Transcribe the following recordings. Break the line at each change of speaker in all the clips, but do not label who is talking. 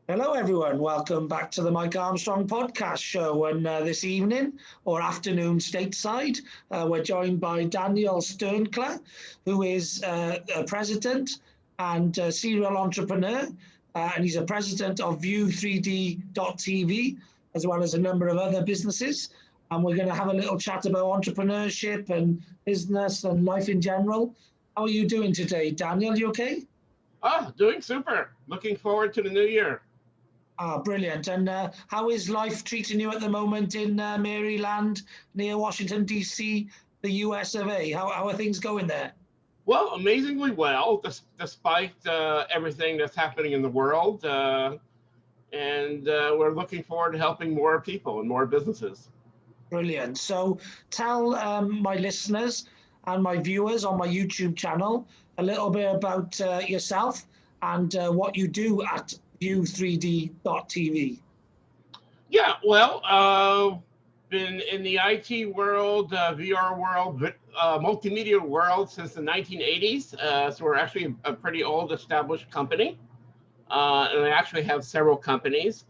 Hello, everyone. Welcome back to the Mike Armstrong podcast show. And this evening or afternoon stateside, we're joined by Daniel Sternklar, who is a president and a serial entrepreneur. And he's a president of View3D.tv, as well as a number of other businesses. And we're going to have a little chat about entrepreneurship and business and life in general. How are you doing today, Daniel? You okay?
Doing super. Looking forward to the new year.
Brilliant. And how is life treating you at the moment in Maryland, near Washington, D.C., the US of A? How are things going there?
Well, amazingly well, despite everything that's happening in the world. And we're looking forward to helping more people and more businesses.
Brilliant. So tell my listeners and my viewers on my YouTube channel a little bit about yourself and what you do at View3D.tv.
Yeah, well, been in the IT world, VR world, multimedia world since the 1980s. So we're actually a pretty old established company. And I actually have several companies.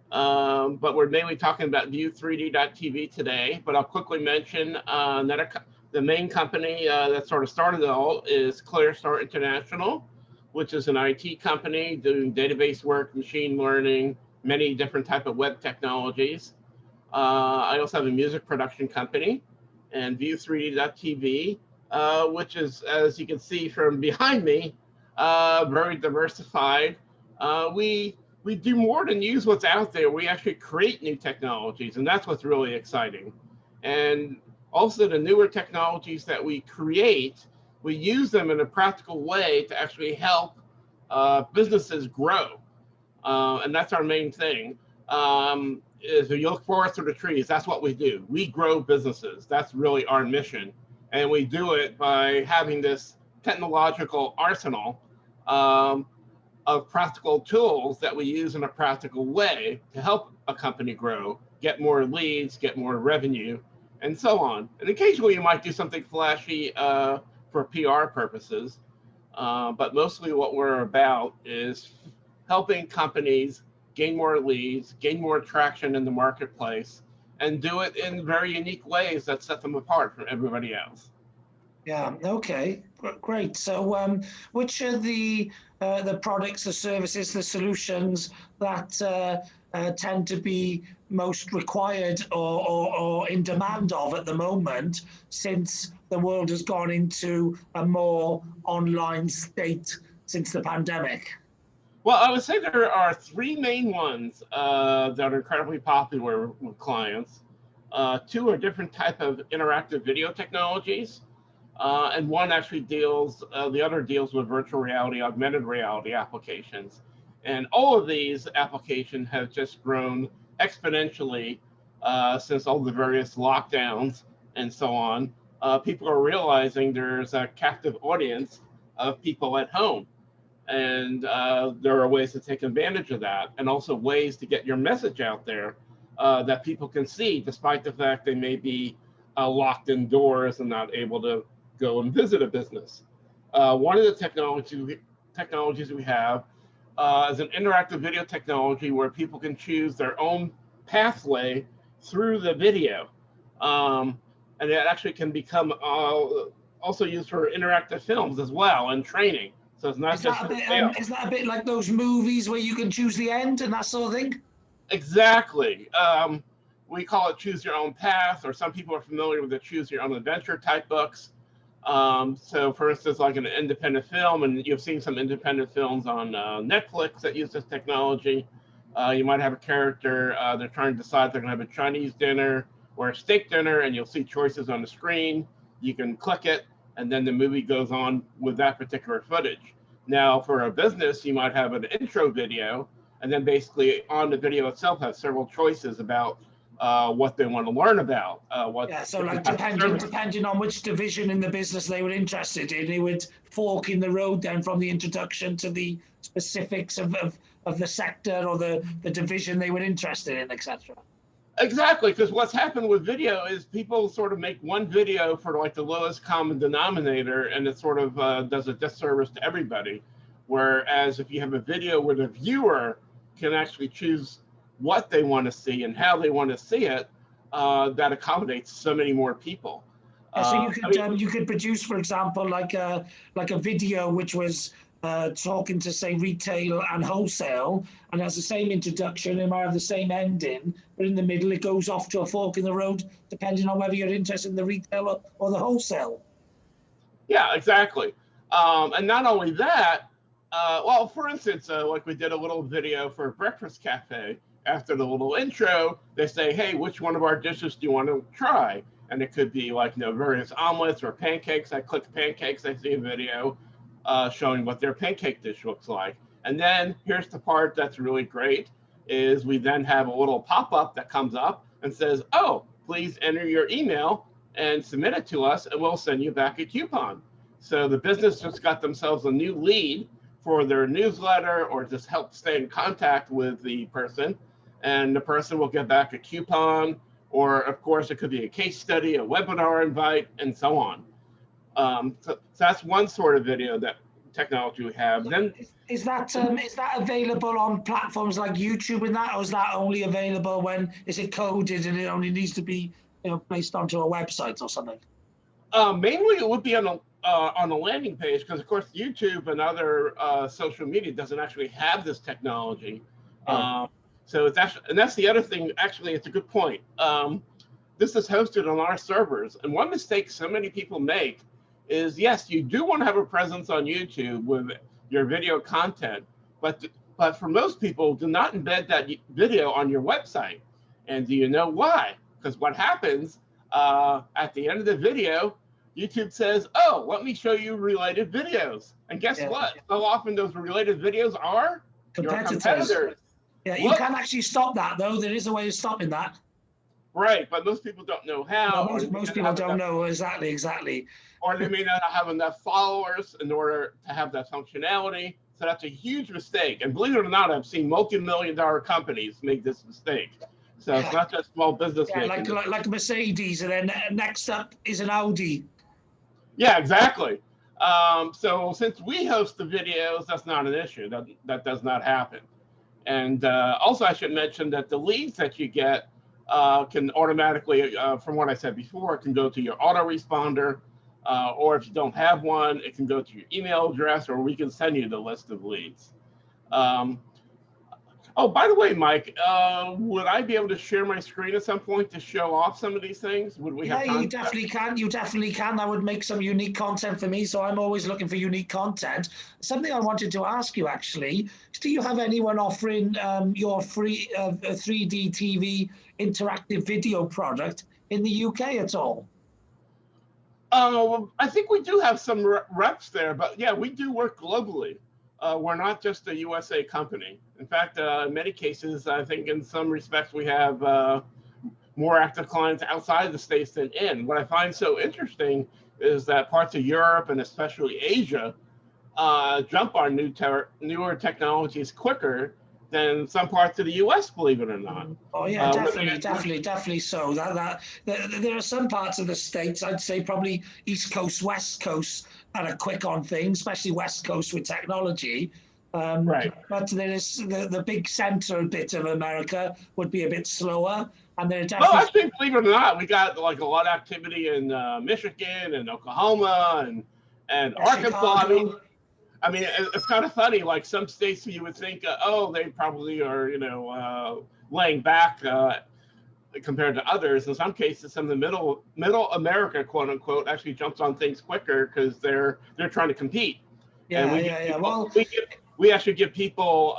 But we're mainly talking about View3D.tv today. But I'll quickly mention that the main company that sort of started it all is ClearStart International, which is an IT company doing database work, machine learning, many different type of web technologies. I also have a music production company, and View3D.tv, which is, as you can see from behind me, very diversified. We do more than use what's out there. We actually create new technologies, and that's what's really exciting. And also the newer technologies that we create, we use them in a practical way to actually help businesses grow. And that's our main thing. Is you look forest through the trees, that's what we do. We grow businesses. That's really our mission. And we do it by having this technological arsenal of practical tools that we use in a practical way to help a company grow, get more leads, get more revenue, and so on. And occasionally you might do something flashy for PR purposes, but mostly what we're about is helping companies gain more leads, gain more traction in the marketplace, and do it in very unique ways that set them apart from everybody else.
Yeah. Okay. Great. So, which are the products, the services, the solutions that tend to be most required or in demand of at the moment, since the world has gone into a more online state since the pandemic?
Well, I would say there are three main ones that are incredibly popular with clients. Two are different type of interactive video technologies. And one actually the other deals with virtual reality, augmented reality applications. And all of these applications have just grown exponentially since all the various lockdowns and so on. People are realizing there's a captive audience of people at home. And there are ways to take advantage of that, and also ways to get your message out there that people can see, despite the fact they may be locked indoors and not able to go and visit a business. One of the technologies we have is an interactive video technology where people can choose their own pathway through the video. And it actually can become also used for interactive films as well and training. So it's not just
is that a bit like those movies where you can choose the end and that sort of thing?
Exactly. We call it choose your own path, or some people are familiar with the choose your own adventure type books. So for instance, like an independent film, and you've seen some independent films on Netflix that use this technology. You might have a character, they're trying to decide if they're going to have a Chinese dinner or a steak dinner, and you'll see choices on the screen. You can click it, and then the movie goes on with that particular footage. Now, for a business, you might have an intro video, and then basically on the video itself has several choices about what they want to learn about.
So like depending on which division in the business they were interested in, it would fork in the road then from the introduction to the specifics of the sector or the division they were interested in, etc.
Exactly, because what's happened with video is people sort of make one video for like the lowest common denominator, and it sort of does a disservice to everybody. Whereas if you have a video where the viewer can actually choose what they want to see and how they want to see it, that accommodates so many more people.
Yeah, so you could produce, for example, like a video which was talking to, say, retail and wholesale, and has the same introduction, it might have the same ending, but in the middle it goes off to a fork in the road, depending on whether you're interested in the retail or the wholesale.
Yeah, exactly. And not only that, well, for instance, like we did a little video for a breakfast cafe. After the little intro, they say, hey, which one of our dishes do you want to try? And it could be like, various omelets or pancakes. I click pancakes, I see a video showing what their pancake dish looks like. And then here's the part that's really great, is we then have a little pop-up that comes up and says, oh, please enter your email and submit it to us, and we'll send you back a coupon. So the business just got themselves a new lead for their newsletter, or just help stay in contact with the person, and the person will get back a coupon, or of course it could be a case study, a webinar invite, and so on. So that's one sort of video that technology we have. Then
is that available on platforms like YouTube and that, or is that only available when is it coded and it only needs to be placed onto a website or something?
Mainly it would be on a landing page, because of course YouTube and other social media doesn't actually have this technology. So it's actually, and that's the other thing, actually, it's a good point. This is hosted on our servers, and one mistake so many people make is, yes, you do want to have a presence on YouTube with your video content, but for most people, do not embed that video on your website. And do you know why? Because what happens at the end of the video, YouTube says, oh, let me show you related videos. And guess what? So often those related videos are
competitors.
Your competitors.
Yeah, you can actually stop that, though. There is a way of stopping that.
Right, but most people don't know how.
No, most people don't know exactly.
Or they may not have enough followers in order to have that functionality. So that's a huge mistake. And believe it or not, I've seen multi-million-dollar companies make this mistake. So it's not just small business making.
Like Mercedes, and then next up is an Audi.
Yeah, exactly. So since we host the videos, that's not an issue. That does not happen. And also, I should mention that the leads that you get can automatically, from what I said before, can go to your autoresponder, or if you don't have one, it can go to your email address, or we can send you the list of leads. Oh, by the way, Mike, would I be able to share my screen at some point to show off some of these things? Would we have time?
Yeah, you definitely can. You definitely can. That would make some unique content for me. So I'm always looking for unique content. Something I wanted to ask you, actually, do you have anyone offering your free 3D TV interactive video product in the UK at all?
I think we do have some reps there, but yeah, we do work globally. We're not just a USA company. In fact, in many cases, I think in some respects, we have more active clients outside the States than in. What I find so interesting is that parts of Europe and especially Asia jump on newer technologies quicker than some parts of the US, believe it or not.
Oh yeah, definitely so. There are some parts of the States, I'd say probably East Coast, West Coast, that are quick on things, especially West Coast with technology.
Right.
But there is the big center bit of America would be a bit slower. And there definitely...
Well, actually, believe it or not, we got like a lot of activity in Michigan and Oklahoma and Arkansas.
Chicago.
I mean, it's kind of funny. Like some states, you would think, oh, they probably are, laying back compared to others. In some cases, some of the middle America, quote unquote, actually jumps on things quicker because they're trying to compete.
Yeah.
Well, we actually give people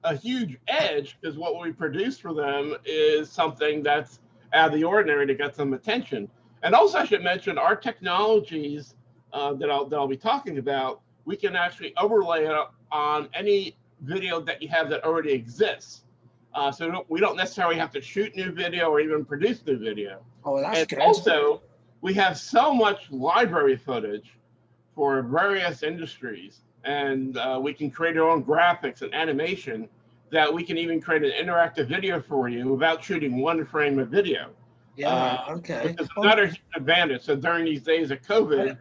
a huge edge, because what we produce for them is something that's out of the ordinary to get some attention. And also, I should mention our technologies that I'll be talking about. We can actually overlay it on any video that you have that already exists. So we don't necessarily have to shoot new video or even produce new video.
Oh, that's good.
Also, we have so much library footage for various industries, and we can create our own graphics and animation, that we can even create an interactive video for you without shooting one frame of video.
Yeah, okay.
Which is another advantage. So during these days of COVID,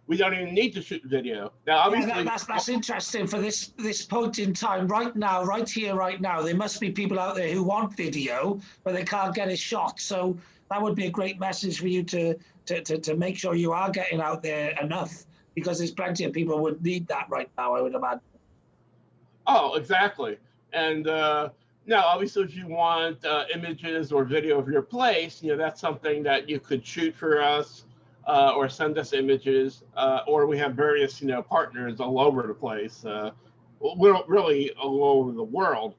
we don't even need to shoot video. Now, obviously,
that's interesting for this point in time. Right now, right here, right now, there must be people out there who want video, but they can't get a shot. So that would be a great message for you to make sure you are getting out there enough, because there's plenty of people who would need that right now, I would imagine.
Oh, exactly. And now, obviously, if you want images or video of your place, that's something that you could shoot for us. Or send us images, or we have various, partners all over the place, really all over the world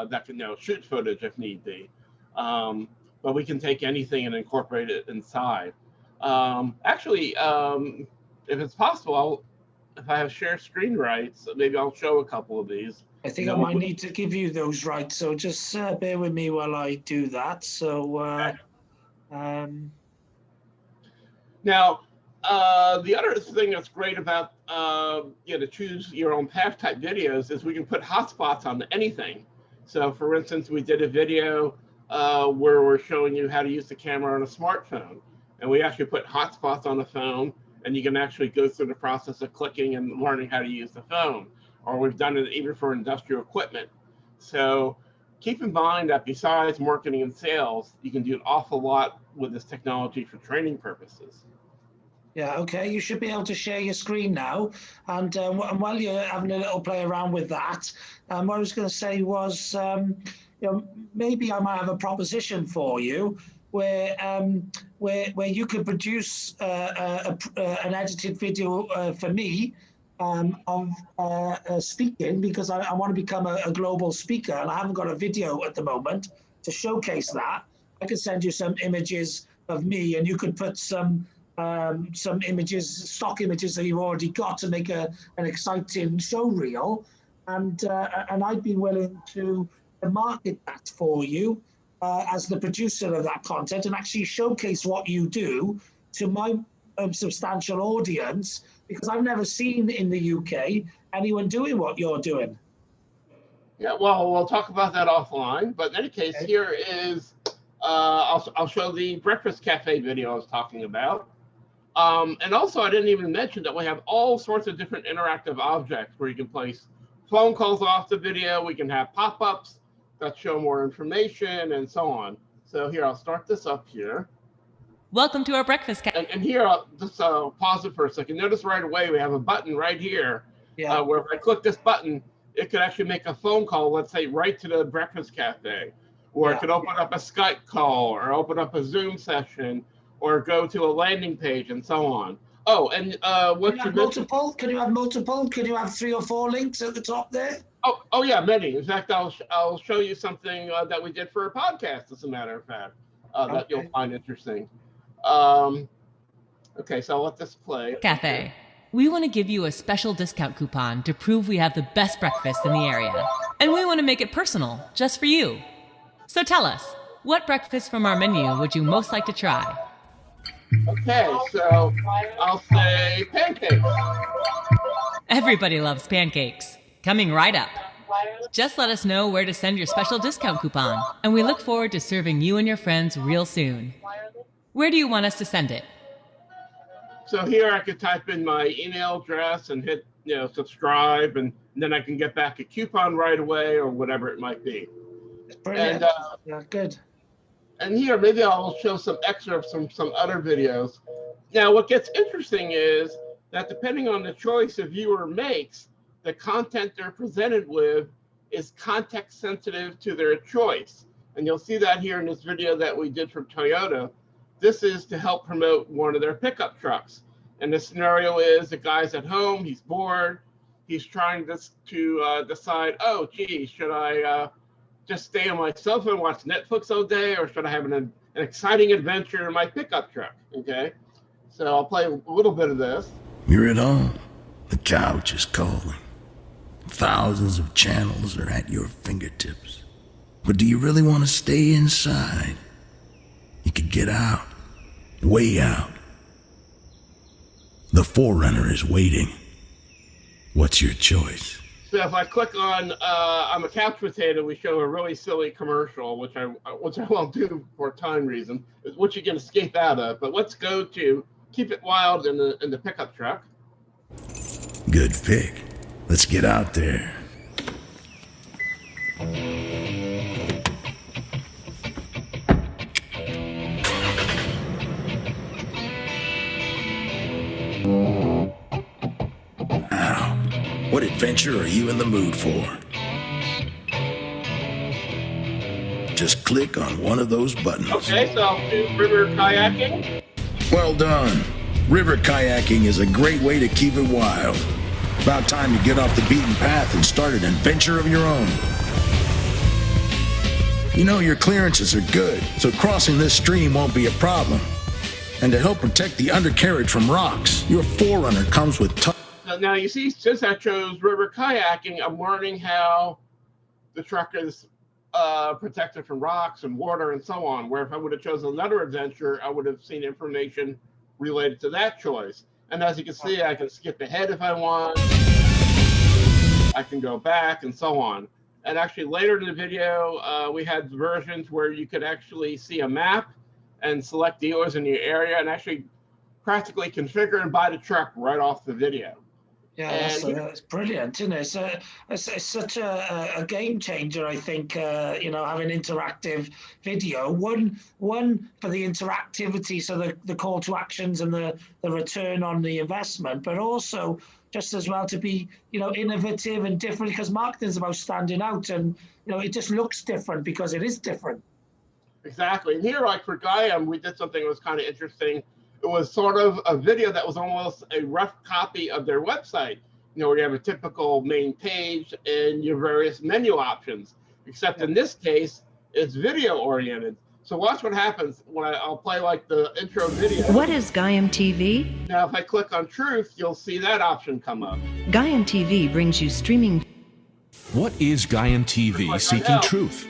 that can, shoot footage if need be. But we can take anything and incorporate it inside. Actually, if it's possible, if I have shared screen rights, maybe I'll show a couple of these.
I think I might need to give you those rights, so just bear with me while I do that. So.
Okay. Now, the other thing that's great about to choose your own path type videos is we can put hotspots on anything. So, for instance, we did a video where we're showing you how to use the camera on a smartphone, and we actually put hotspots on the phone, and you can actually go through the process of clicking and learning how to use the phone. Or we've done it even for industrial equipment. So keep in mind that besides marketing and sales, you can do an awful lot with this technology for training purposes.
Yeah, okay, you should be able to share your screen now. And while you're having a little play around with that, what I was going to say was, maybe I might have a proposition for you where you could produce an edited video for me of speaking, because I want to become a global speaker, and I haven't got a video at the moment to showcase that. I could send you some images of me, and you could put some images, stock images that you've already got, to make an exciting show reel, and I'd be willing to market that for you as the producer of that content, and actually showcase what you do to my substantial audience, because I've never seen in the UK anyone doing what you're doing.
Yeah, well, we'll talk about that offline. But in any case, okay. Here is, I'll show the breakfast cafe video I was talking about. And also, I didn't even mention that we have all sorts of different interactive objects where you can place phone calls off the video. We can have pop-ups that show more information and so on. So here, I'll start this up here.
Welcome to our breakfast cafe.
And here, I'll just pause it for a second. Notice right away we have a button right here, where if I click this button, it could actually make a phone call, let's say, right to the breakfast cafe. Or it could open up a Skype call, or open up a Zoom session, or go to a landing page, and so on. Oh, and what you
multiple? Can you have multiple? Can you have 3 or 4 links at the top there?
Oh yeah, many. In fact, I'll show you something that we did for a podcast, as a matter of fact, that you'll find interesting. Okay, so I'll let this play.
Cafe. We want to give you a special discount coupon to prove we have the best breakfast in the area. And we want to make it personal, just for you. So tell us, what breakfast from our menu would you most like to try?
Okay, so I'll say pancakes.
Everybody loves pancakes. Coming right up. Just let us know where to send your special discount coupon, and we look forward to serving you and your friends real soon. Where do you want us to send it?
So here I could type in my email address and hit, subscribe, and then I can get back a coupon right away, or whatever it might be.
Brilliant. And, good.
And here, maybe I'll show some excerpts from some other videos. Now, what gets interesting is that depending on the choice a viewer makes, the content they're presented with is context sensitive to their choice. And you'll see that here in this video that we did for Toyota. This is to help promote one of their pickup trucks. And the scenario is the guy's at home, he's bored, he's trying to decide, oh, gee, should I just stay on my cell phone, watch Netflix all day, or should I have an exciting adventure in my pickup truck? Okay, so I'll play a little bit of this.
You're at home. The couch is calling. Thousands of channels are at your fingertips. But do you really want to stay inside? You could get out, way out. The Forerunner is waiting. What's your choice?
So if I click on I'm a couch potato, we show a really silly commercial, which I won't do for time reason, which you can escape out of. But let's go to keep it wild in the pickup truck.
Good pick. Let's get out there. Now, what adventure are you in the mood for? Just click on one of those buttons.
Okay, so I'll do river kayaking.
Well done. River kayaking is a great way to keep it wild. About time you get off the beaten path and start an adventure of your own. You know your clearances are good, so crossing this stream won't be a problem. And to help protect the undercarriage from rocks, your Forerunner comes with
Now you see, since I chose river kayaking, I'm learning how the truck is protected from rocks and water and so on, where if I would have chosen another adventure, I would have seen information related to that choice. And as you can see, I can skip ahead if I want. I can go back and so on. And actually later in the video, we had versions where you could actually see a map and select dealers in your area and actually practically configure and buy the truck right off the video.
Yeah, that's brilliant, isn't it? It's such a game changer, I think, having interactive video. One for the interactivity, so the call to actions and the return on the investment, but also just as well to be, innovative and different, because marketing is about standing out, and, it just looks different because it is different.
Exactly. And here, like for Gaiam, we did something that was kind of interesting. It was sort of a video that was almost a rough copy of their website, where you have a typical main page and your various menu options, except in this case, it's video oriented. So watch what happens when I'll play like the intro video.
What is Gaiam TV?
Now, if I click on Truth, you'll see that option come up.
Gaiam TV brings you streaming.
What is Gaiam TV Seeking Truth?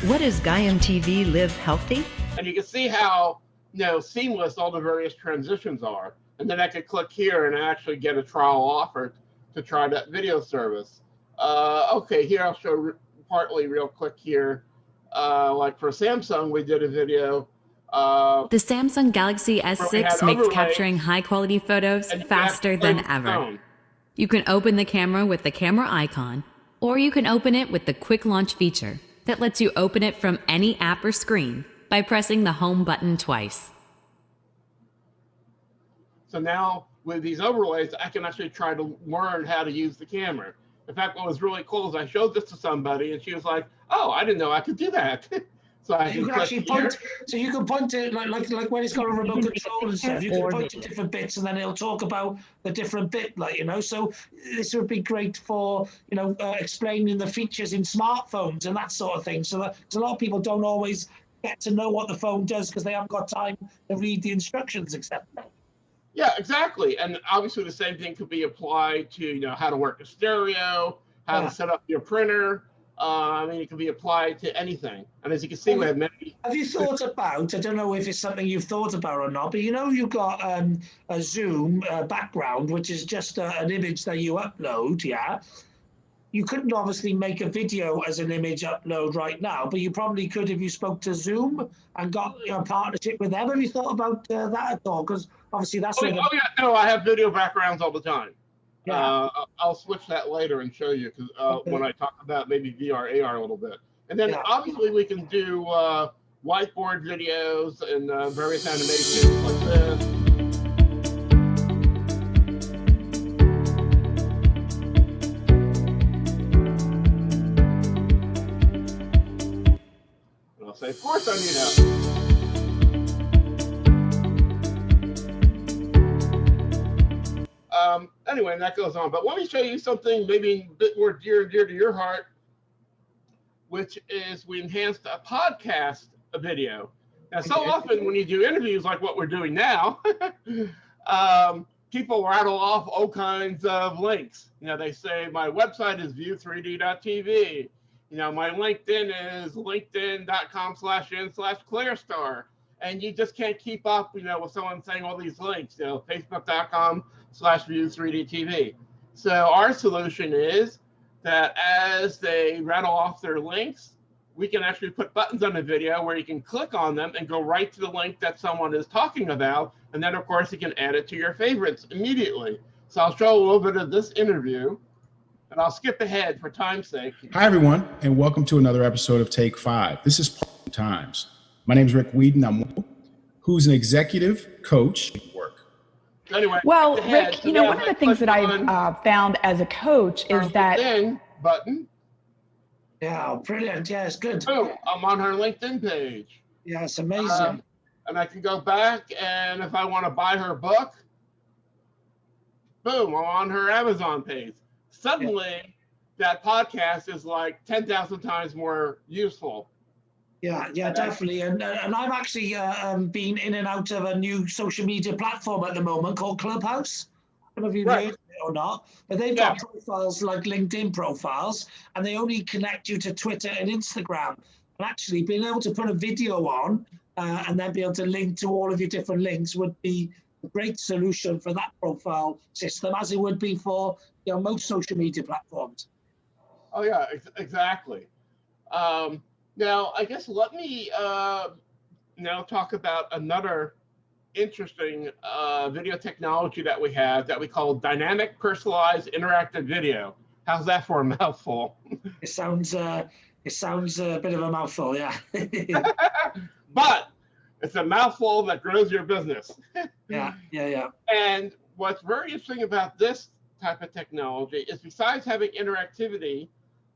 What is Gaiam TV Live Healthy?
And you can see how seamless all the various transitions are. And then I could click here and actually get a trial offer to try that video service. Okay, here I'll show partly real quick here. Like for Samsung, we did a video.
The Samsung Galaxy S6 makes capturing high-quality photos faster than ever. You can open the camera with the camera icon, or you can open it with the Quick Launch feature that lets you open it from any app or screen by pressing the home button twice.
So now with these overlays, I can actually try to learn how to use the camera. In fact, what was really cool is I showed this to somebody and she was like, "Oh, I didn't know I could do that." So you can
actually point. So you can point it like when it's got a remote control and stuff. You can point to different bits, and then it'll talk about the different bit, So this would be great for explaining the features in smartphones and that sort of thing. So that, 'cause a lot of people don't always get to know what the phone does because they haven't got time to read the instructions, etc.
Yeah, exactly. And obviously the same thing could be applied to, how to work a stereo, how to set up your printer. It can be applied to anything. And as you can see, we have many.
Have you thought about, I don't know if it's something you've thought about or not, but you've got a Zoom background, which is just an image that you upload, yeah? You couldn't obviously make a video as an image upload right now, but you probably could if you spoke to Zoom and got a partnership with them. Have you thought about that at all? Because obviously that's
I have video backgrounds all the time.
Yeah.
I'll switch that later and show you when I talk about maybe VR, AR a little bit. And then obviously we can do whiteboard videos and various animations like this. Say, of course I need help. Anyway, and that goes on. But let me show you something maybe a bit more dear to your heart, which is we enhanced a podcast video. Now, so often when you do interviews like what we're doing now, people rattle off all kinds of links. They say, my website is view3d.tv. My LinkedIn is linkedin.com/in/ClearStar. And you just can't keep up, with someone saying all these links, facebook.com/view3dtv. So our solution is that as they rattle off their links, we can actually put buttons on the video where you can click on them and go right to the link that someone is talking about. And then, of course, you can add it to your favorites immediately. So I'll show a little bit of this interview, and I'll skip ahead for time's sake.
Hi, everyone, and welcome to another episode of Take 5. This is Part Times. My name is Rick Whedon, who's an executive coach at work.
Anyway,
well, Rick, you know, one of the things that I've found as a coach is that
button.
Yeah, brilliant. Yeah, it's good.
Boom, I'm on her LinkedIn page.
Yeah, it's amazing.
And I can go back, and if I want to buy her book, boom, I'm on her Amazon page. Suddenly, that podcast is like 10,000 times more useful.
Yeah, definitely. And I've actually been in and out of a new social media platform at the moment called Clubhouse. I don't know if you've heard of it or not, but they've got profiles like LinkedIn profiles, and they only connect you to Twitter and Instagram. And actually being able to put a video on and then be able to link to all of your different links would be a great solution for that profile system, as it would be for most social media platforms.
Oh yeah, exactly. Now, I guess let me now talk about another interesting video technology that we have that we call dynamic personalized interactive video. How's that for a mouthful?
It sounds a bit of a mouthful, yeah.
But it's a mouthful that grows your business.
Yeah.
And what's very interesting about this type of technology is, besides having interactivity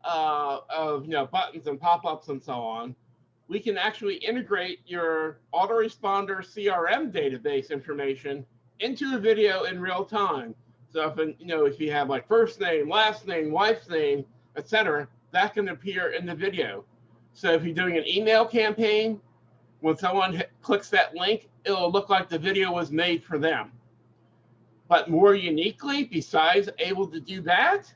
of buttons and pop-ups and so on, we can actually integrate your autoresponder CRM database information into a video in real time. So if you have like first name, last name, wife's name, etc., that can appear in the video. So if you're doing an email campaign, when someone clicks that link, it'll look like the video was made for them. But more uniquely, besides able to do that,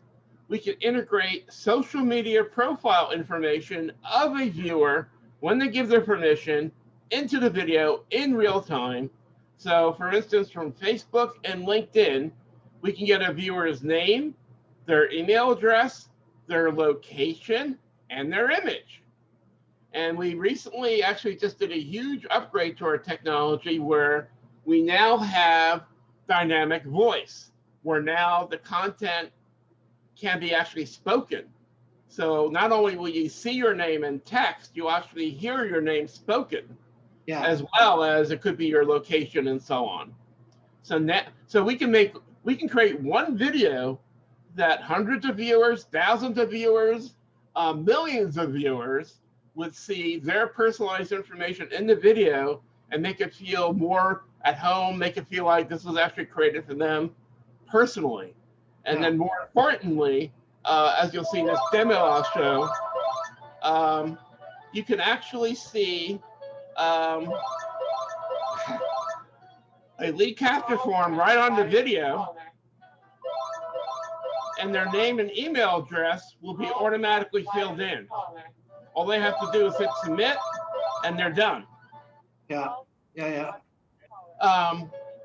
we can integrate social media profile information of a viewer when they give their permission into the video in real time. So for instance, from Facebook and LinkedIn, we can get a viewer's name, their email address, their location, and their image. And we recently actually just did a huge upgrade to our technology where we now have dynamic voice, where now the content can be actually spoken. So not only will you see your name in text, you actually hear your name spoken, as well as it could be your location and so on. So we can create one video that hundreds of viewers, thousands of viewers, millions of viewers would see their personalized information in the video and make it feel more at home, make it feel like this was actually created for them personally. And then more importantly, as you'll see in this demo I'll show, you can actually see a lead capture form right on the video, and their name and email address will be automatically filled in. All they have to do is hit submit, and they're done.
Yeah.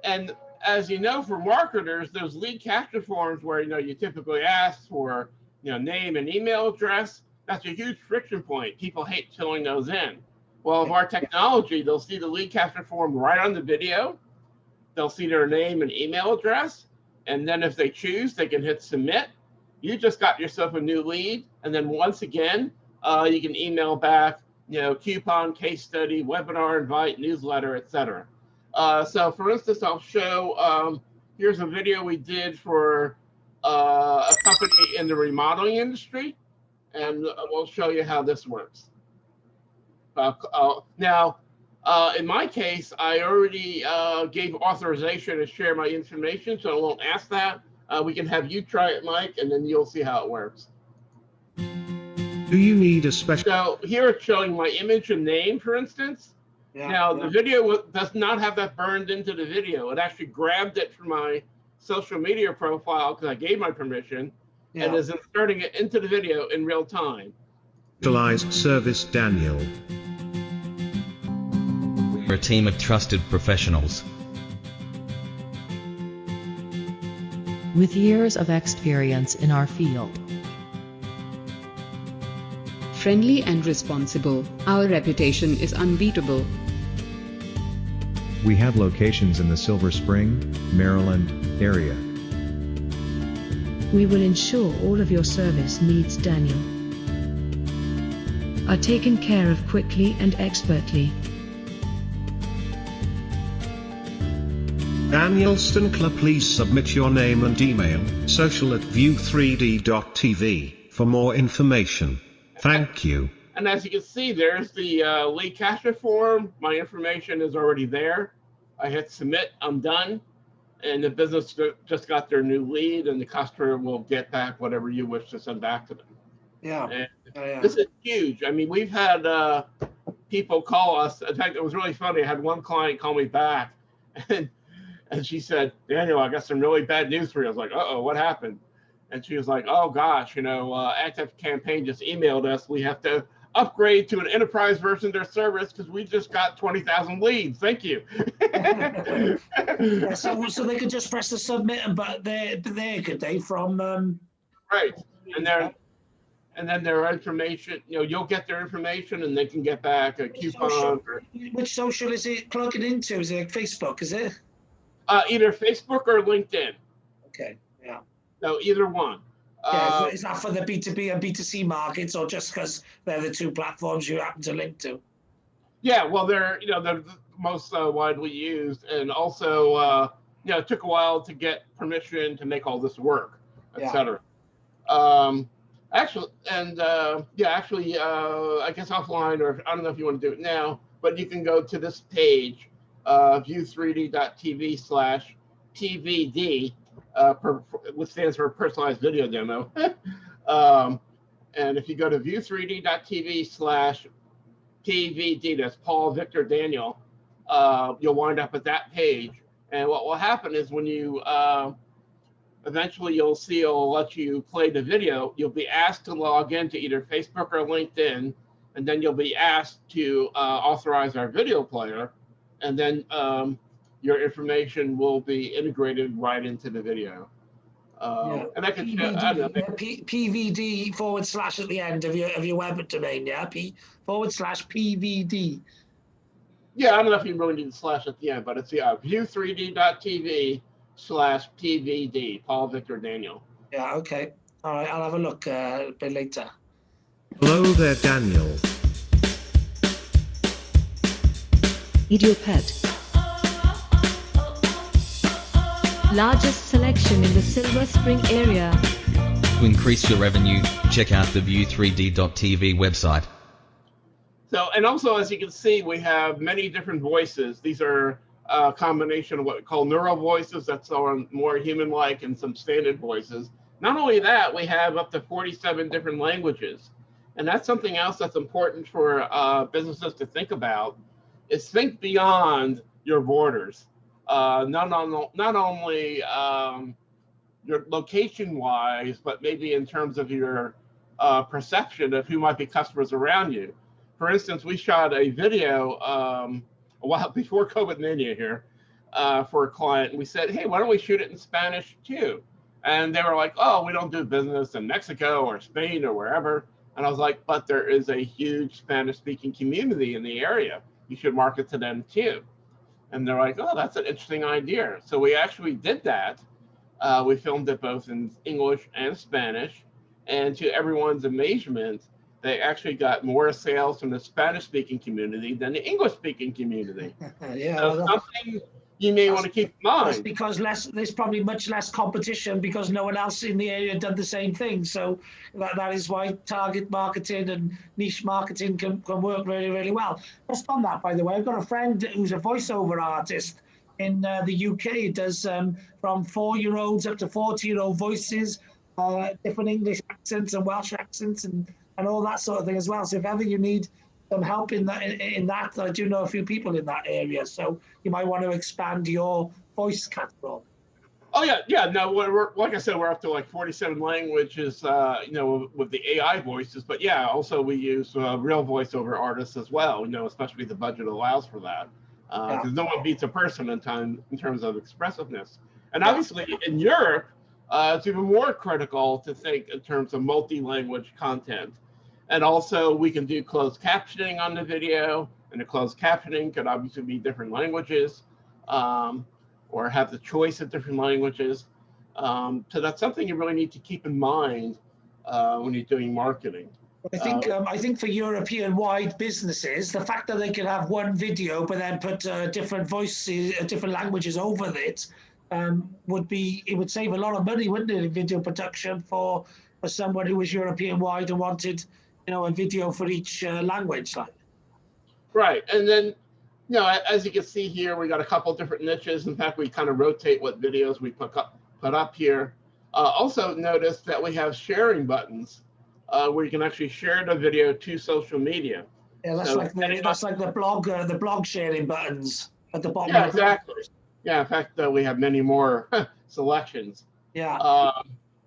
And as you know, for marketers, those lead capture forms where you typically ask for name and email address, that's a huge friction point. People hate filling those in. Well, with our technology, they'll see the lead capture form right on the video. They'll see their name and email address, and then if they choose, they can hit submit. You just got yourself a new lead, and then once again, you can email back, coupon, case study, webinar invite, newsletter, etc. So for instance, I'll show, here's a video we did for a company in the remodeling industry, and we'll show you how this works. Now, in my case, I already gave authorization to share my information, so I won't ask that. We can have you try it, Mike, and then you'll see how it works.
Do you need a special?
So here it's showing my image and name, for instance. The video does not have that burned into the video. It actually grabbed it from my social media profile because I gave my permission, and is inserting it into the video in real time.
Specialized service, Daniel.
We're a team of trusted professionals
with years of experience in our field. friendly and responsible. Our reputation is unbeatable.
We have locations in the Silver Spring, Maryland area.
We will ensure all of your service needs, Daniel, are taken care of quickly and expertly.
Daniel Sternklar, please submit your name and email, social@view3d.tv, for more information. Thank you.
And as you can see, there's the lead capture form. My information is already there. I hit submit, I'm done. And the business just got their new lead, and the customer will get back whatever you wish to send back to them.
Yeah.
And this is huge. I mean, we've had people call us. In fact, it was really funny. I had one client call me back, and she said, Daniel, I got some really bad news for you. I was like, uh-oh, what happened? And she was like, oh, gosh, Active Campaign just emailed us. We have to upgrade to an enterprise version of their service because we just got 20,000 leads. Thank you.
Yeah, so they could just press the submit button there, could they, from...
Right. And then their information, you'll get their information and they can get back a coupon.
Which social is it plugging into? Is it Facebook, is it?
Either Facebook or LinkedIn.
Okay, yeah.
So either one.
Yeah, is that for the B2B and B2C markets, or just because they're the two platforms you happen to link to?
Yeah, well, they're the most widely used, and also it took a while to get permission to make all this work, etc. Actually, I guess offline, or I don't know if you want to do it now, but you can go to this page, view3d.tv/PVD, which stands for personalized video demo. And if you go to view3d.tv/PVD, that's Paul Victor Daniel, you'll wind up at that page. And what will happen is when you eventually you'll see it'll let you play the video, you'll be asked to log into either Facebook or LinkedIn, and then you'll be asked to authorize our video player, and then your information will be integrated right into the video. And I can
PVD / at the end of your web domain, yeah? /PVD.
Yeah, I don't know if you really need the slash at the end, but it's view3d.tv/PVD, Paul Victor Daniel.
Yeah, okay. All right, I'll have a look a bit later.
Hello there, Daniel.
Feed your pet. Largest selection in the Silver Spring area.
To increase your revenue, check out the view3d.tv website.
So, and also, as you can see, we have many different voices. These are a combination of what we call neural voices, that's more human-like, and some standard voices. Not only that, we have up to 47 different languages. And that's something else that's important for businesses to think about, is think beyond your borders. Not only your location-wise, but maybe in terms of your perception of who might be customers around you. For instance, we shot a video a while before COVID mania here for a client, and we said, hey, why don't we shoot it in Spanish too? And they were like, oh, we don't do business in Mexico or Spain or wherever. And I was like, but there is a huge Spanish-speaking community in the area. You should market to them too. And they're like, oh, that's an interesting idea. So we actually did that. We filmed it both in English and Spanish. And to everyone's amazement, they actually got more sales from the Spanish-speaking community than the English-speaking community.
Yeah,
so something you may want to keep in mind.
That's because there's probably much less competition because no one else in the area did the same thing. So that is why target marketing and niche marketing can work really, really well. Just on that, by the way, I've got a friend who's a voiceover artist in the UK. Does from 4-year-olds up to 40-year-old voices, different English accents and Welsh accents and all that sort of thing as well. So if ever you need some help in that, I do know a few people in that area. So you might want to expand your voice catalog.
Oh yeah. No, we're like I said, we're up to like 47 languages, with the AI voices. But yeah, also we use real voiceover artists as well. Especially if the budget allows for that, because no one beats a person in terms of expressiveness. And obviously in Europe, it's even more critical to think in terms of multi-language content. And also we can do closed captioning on the video, and the closed captioning could obviously be different languages, or have the choice of different languages. So that's something you really need to keep in mind when you're doing marketing.
I think for European-wide businesses, the fact that they can have one video but then put different voices, different languages over it, would save a lot of money, wouldn't it, in video production for someone who was European-wide and wanted, a video for each language.
Right, and then, as you can see here, we got a couple different niches. In fact, we kind of rotate what videos we put up here. Also notice that we have sharing buttons where you can actually share the video to social media.
Yeah, that's like the blog sharing buttons at the bottom.
Yeah, exactly. Yeah, in fact, we have many more selections.
Yeah.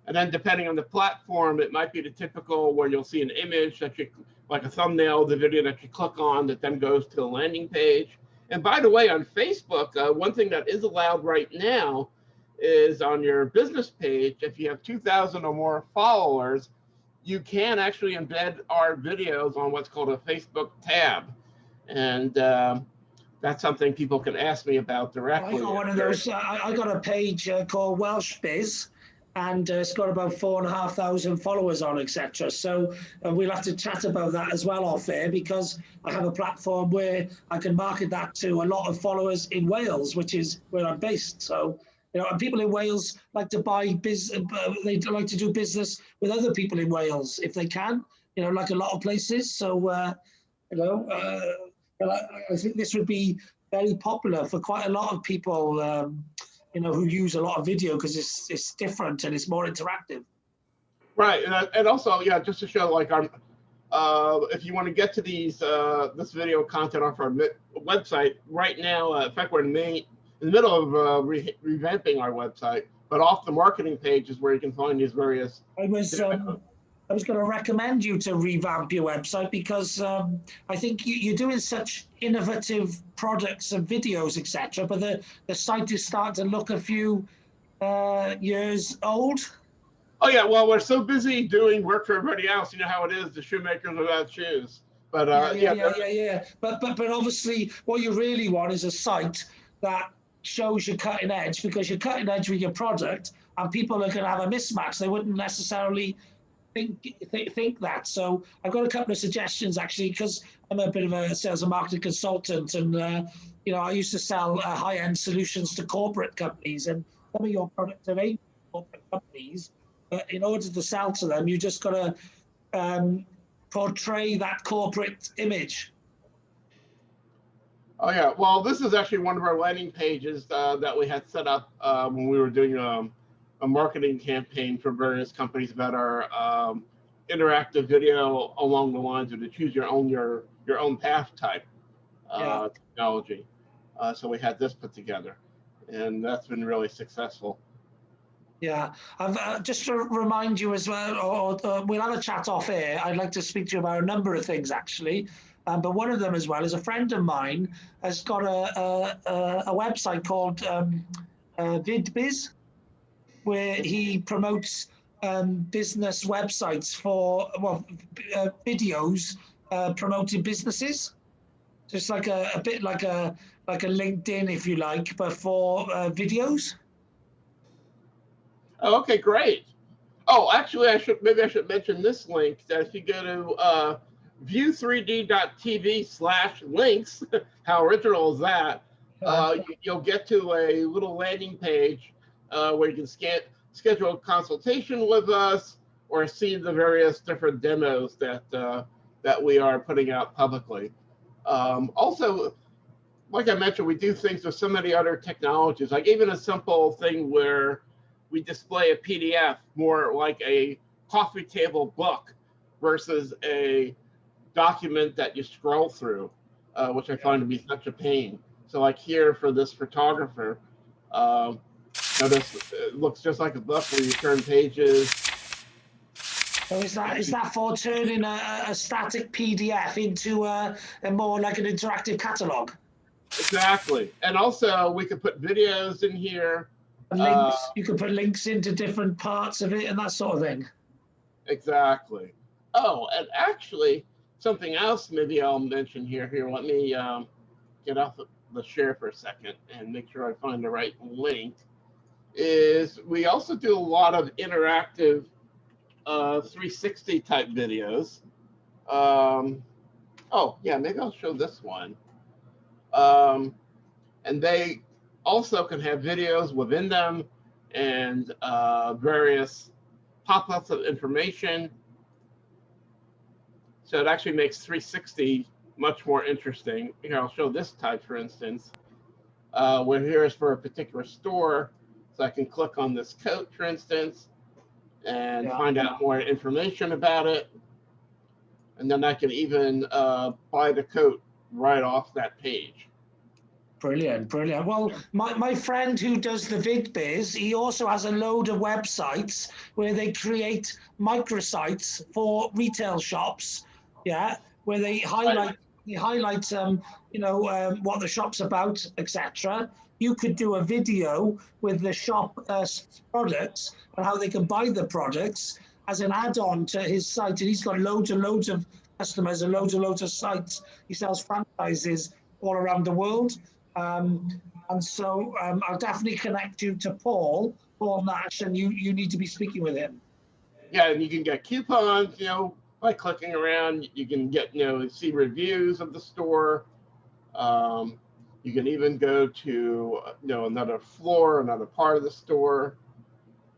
And then depending on the platform, it might be the typical where you'll see an image that you, like a thumbnail of the video that you click on that then goes to the landing page. And by the way, on Facebook, one thing that is allowed right now is on your business page, if you have 2,000 or more followers, you can actually embed our videos on what's called a Facebook tab. And that's something people can ask me about directly.
I got one of those. I got a page called Welsh Biz, and it's got about 4,500 followers on, etc. So we'll have to chat about that as well off air, because I have a platform where I can market that to a lot of followers in Wales, which is where I'm based. So, and people in Wales like to they like to do business with other people in Wales if they can, like a lot of places. So, I think this would be very popular for quite a lot of people, who use a lot of video, because it's different and it's more interactive.
Right, and also, just to show, like, if you want to get to this video content off our website right now, in fact, we're in the middle of revamping our website, but off the marketing page is where you can find these various.
I was going to recommend you to revamp your website, because I think you're doing such innovative products and videos, etc. But the site is starting to look a few years old.
Oh yeah, well, we're so busy doing work for everybody else. You know how it is, the shoemakers without shoes. But
yeah. But obviously, what you really want is a site that shows your cutting edge, because you're cutting edge with your product, and people are going to have a mismatch. They wouldn't necessarily think that. So I've got a couple of suggestions, actually, because I'm a bit of a sales and marketing consultant, and I used to sell high-end solutions to corporate companies, and some of your products are aimed at corporate companies. But in order to sell to them, you just got to portray that corporate image.
Oh yeah, well, this is actually one of our landing pages that we had set up when we were doing a marketing campaign for various companies about our interactive video along the lines of the choose your own path type technology. So we had this put together, and that's been really successful.
Yeah, I've just to remind you as well, or we'll have a chat off air. I'd like to speak to you about a number of things, actually. But one of them as well is a friend of mine has got a website called VidBiz, where he promotes business websites for videos promoting businesses. Just like a bit like a LinkedIn, if you like, but for videos.
Oh, okay, great. Oh, actually, I should mention this link, that if you go to view3d.tv/links, how original is that? You'll get to a little landing page where you can schedule a consultation with us, or see the various different demos that we are putting out publicly. Also, like I mentioned, we do things with so many other technologies, like even a simple thing where we display a PDF more like a coffee table book versus a document that you scroll through, which I find to be such a pain. So like here for this photographer, notice it looks just like a book where you turn pages.
So is that for turning a static PDF into a more like an interactive catalog?
Exactly. And also we could put videos in here.
Links. You could put links into different parts of it and that sort of thing.
Exactly. Oh, and actually, something else maybe I'll mention here. Let me get off the share for a second and make sure I find the right link. Is we also do a lot of interactive 360 type videos. Oh, yeah, maybe I'll show this one. And they also can have videos within them and various pop-ups of information. So it actually makes 360 much more interesting. Here, I'll show this type, for instance, where here is for a particular store. So I can click on this coat, for instance, and find out more information about it. And then I can even buy the coat right off that page.
Brilliant, brilliant. Well, my friend who does the VidBiz, he also has a load of websites where they create microsites for retail shops, where they highlight what the shop's about, etc. You could do a video with the shop products and how they can buy the products as an add-on to his site, and he's got loads and loads of customers and loads of sites. He sells franchises all around the world. And so I'll definitely connect you to Paul Nash, and you need to be speaking with him.
Yeah, and you can get coupons, by clicking around. You can get, see reviews of the store. You can even go to, another floor, another part of the store,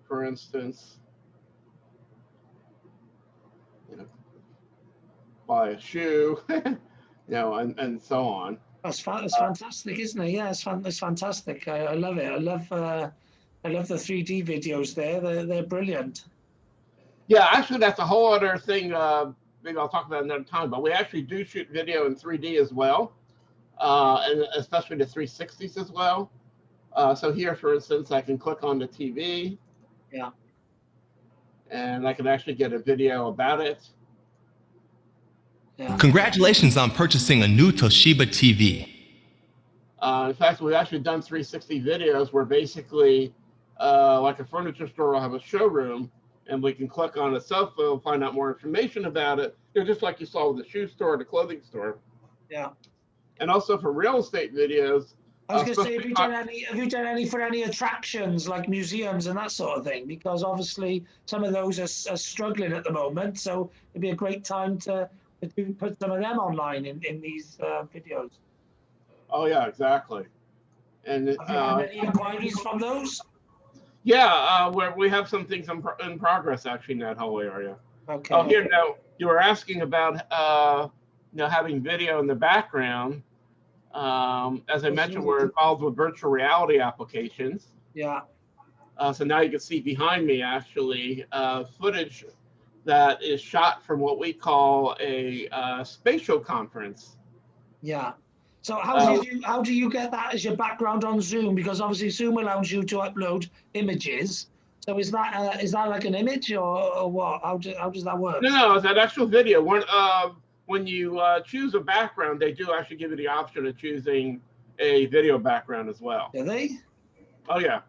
for instance. Buy a shoe, and so on.
That's fantastic, isn't it? Yeah, it's fantastic. I love it. I love the 3D videos there. They're brilliant.
Yeah, actually, that's a whole other thing. Maybe I'll talk about another time. But we actually do shoot video in 3D as well, and especially the 360s as well. So here, for instance, I can click on the TV.
Yeah.
And I can actually get a video about it.
Yeah.
Congratulations on purchasing a new Toshiba TV.
In fact, we've actually done 360 videos where basically, like a furniture store will have a showroom, and we can click on a cell phone, find out more information about it. Just like you saw with the shoe store, the clothing store.
Yeah.
And also for real estate videos.
I was going to say, have you done any for any attractions like museums and that sort of thing? Because obviously some of those are struggling at the moment, so it'd be a great time to put some of them online in these videos.
Oh yeah, exactly. And
have you had any inquiries from those?
Yeah, where we have some things in progress actually in that whole area.
Okay.
Oh, here now you were asking about having video in the background. As I mentioned, we're involved with virtual reality applications.
Yeah.
So now you can see behind me actually footage that is shot from what we call a spatial conference.
Yeah. So how do you get that as your background on Zoom? Because obviously Zoom allows you to upload images. So is that like an image or what? How does that work?
No, it's an actual video. When you choose a background, they do actually give you the option of choosing a video background as well.
Do they?
Oh yeah.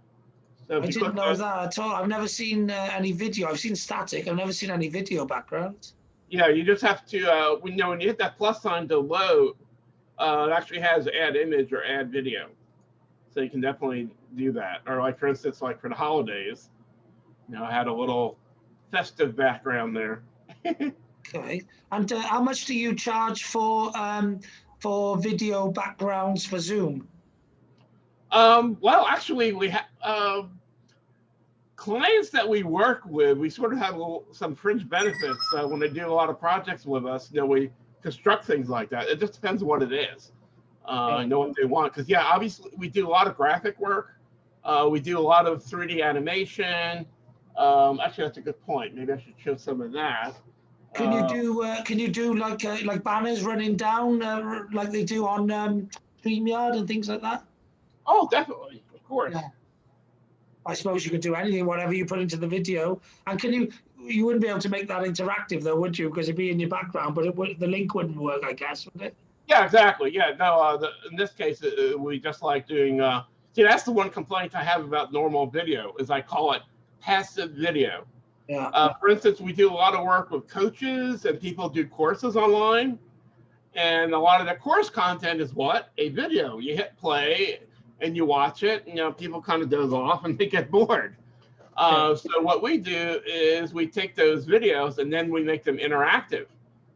So
I didn't know that at all. I've never seen any video. I've seen static. I've never seen any video backgrounds.
Yeah, you just have to, when you hit that plus sign to load, it actually has add image or add video. So you can definitely do that. Or like, for instance, like for the holidays, I had a little festive background there.
Okay. And how much do you charge for video backgrounds for Zoom?
Well, actually, we have clients that we work with. We sort of have some fringe benefits when they do a lot of projects with us. We construct things like that. It just depends on what it is. Know what they want. Because obviously we do a lot of graphic work. We do a lot of 3D animation. Actually, that's a good point. Maybe I should show some of that.
Can you do like banners running down like they do on StreamYard and things like that?
Oh, definitely, of course.
Yeah. I suppose you could do anything, whatever you put into the video. And you wouldn't be able to make that interactive though, would you? Because it'd be in your background, but the link wouldn't work, I guess, would it?
Yeah, exactly. Yeah, no. In this case, we just like doing. See, that's the one complaint I have about normal video is I call it passive video.
Yeah.
For instance, we do a lot of work with coaches and people do courses online. And a lot of the course content is what? A video. You hit play and you watch it. You know, people kind of doze off and they get bored. So what we do is we take those videos and then we make them interactive,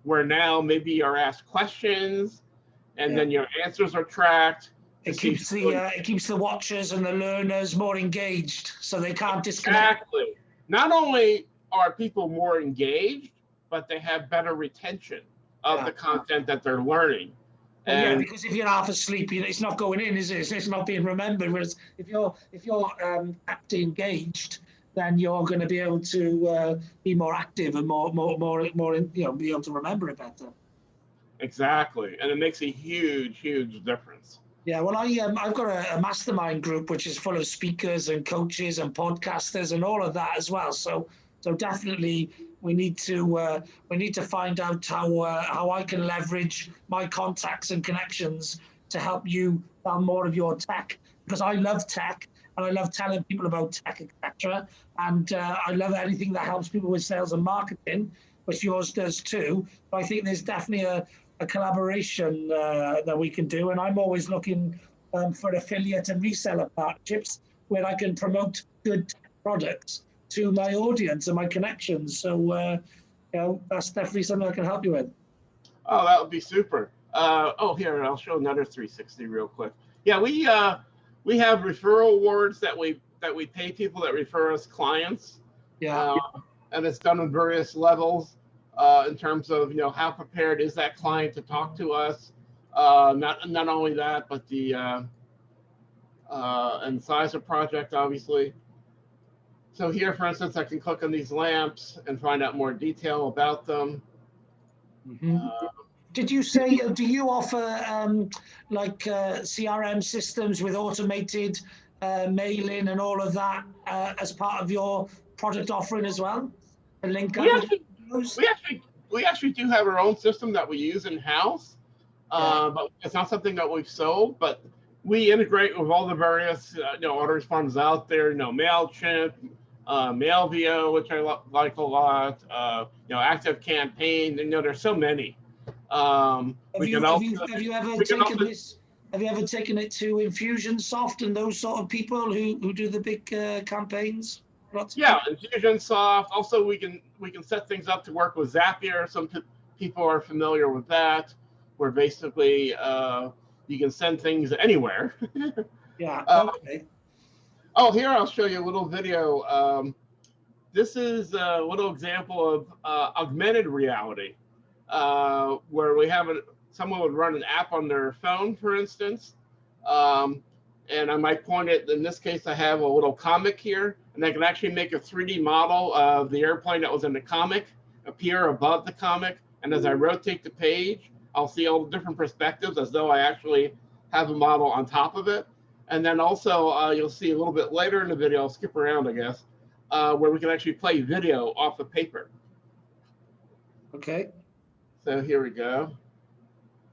where now maybe you're asked questions and then your answers are tracked.
It keeps the watchers and the learners more engaged, so they can't disconnect.
Exactly. Not only are people more engaged, but they have better retention of the content that they're learning.
Well, yeah, because if you're half asleep, it's not going in, is it? It's not being remembered. Whereas if you're actively engaged, then you're going to be able to be more active and more be able to remember it better.
Exactly, and it makes a huge difference.
Yeah, well, I've got a mastermind group which is full of speakers and coaches and podcasters and all of that as well. So definitely we need to find out how I can leverage my contacts and connections to help you sell more of your tech, because I love tech and I love telling people about tech, etc. And I love anything that helps people with sales and marketing, which yours does too. But I think there's definitely a collaboration that we can do, and I'm always looking for affiliate and reseller partnerships where I can promote good products to my audience and my connections. So that's definitely something I can help you with.
Oh, that would be super. Here, I'll show another 360 real quick. Yeah, we have referral awards that we pay people that refer us clients.
Yeah.
And it's done on various levels. In terms of how prepared is that client to talk to us, not only that, but the and size of project, obviously. So here, for instance, I can click on these lamps and find out more detail about them.
Mm-hmm. Did you say, do you offer CRM systems with automated mailing and all of that as part of your product offering as well? A link up?
We actually do have our own system that we use in-house, but it's not something that we've sold. But we integrate with all the various autoresponders out there. MailChimp, MailVio, which I like a lot. Active Campaign. There's so many. Have you ever taken it to Infusionsoft and those sort of people who do the big campaigns? Yeah, Infusionsoft. Also, we can set things up to work with Zapier. Some people are familiar with that, where basically you can send things anywhere. Yeah. Okay. Here I'll show you a little video. This is a little example of augmented reality, where we have someone would run an app on their phone, for instance. And I might point it, in this case, I have a little comic here, and I can actually make a 3D model of the airplane that was in the comic appear above the comic. And as I rotate the page, I'll see all the different perspectives as though I actually have a model on top of it. And then also you'll see a little bit later in the video, I'll skip around, I guess, where we can actually play video off the paper. Okay. So here we go.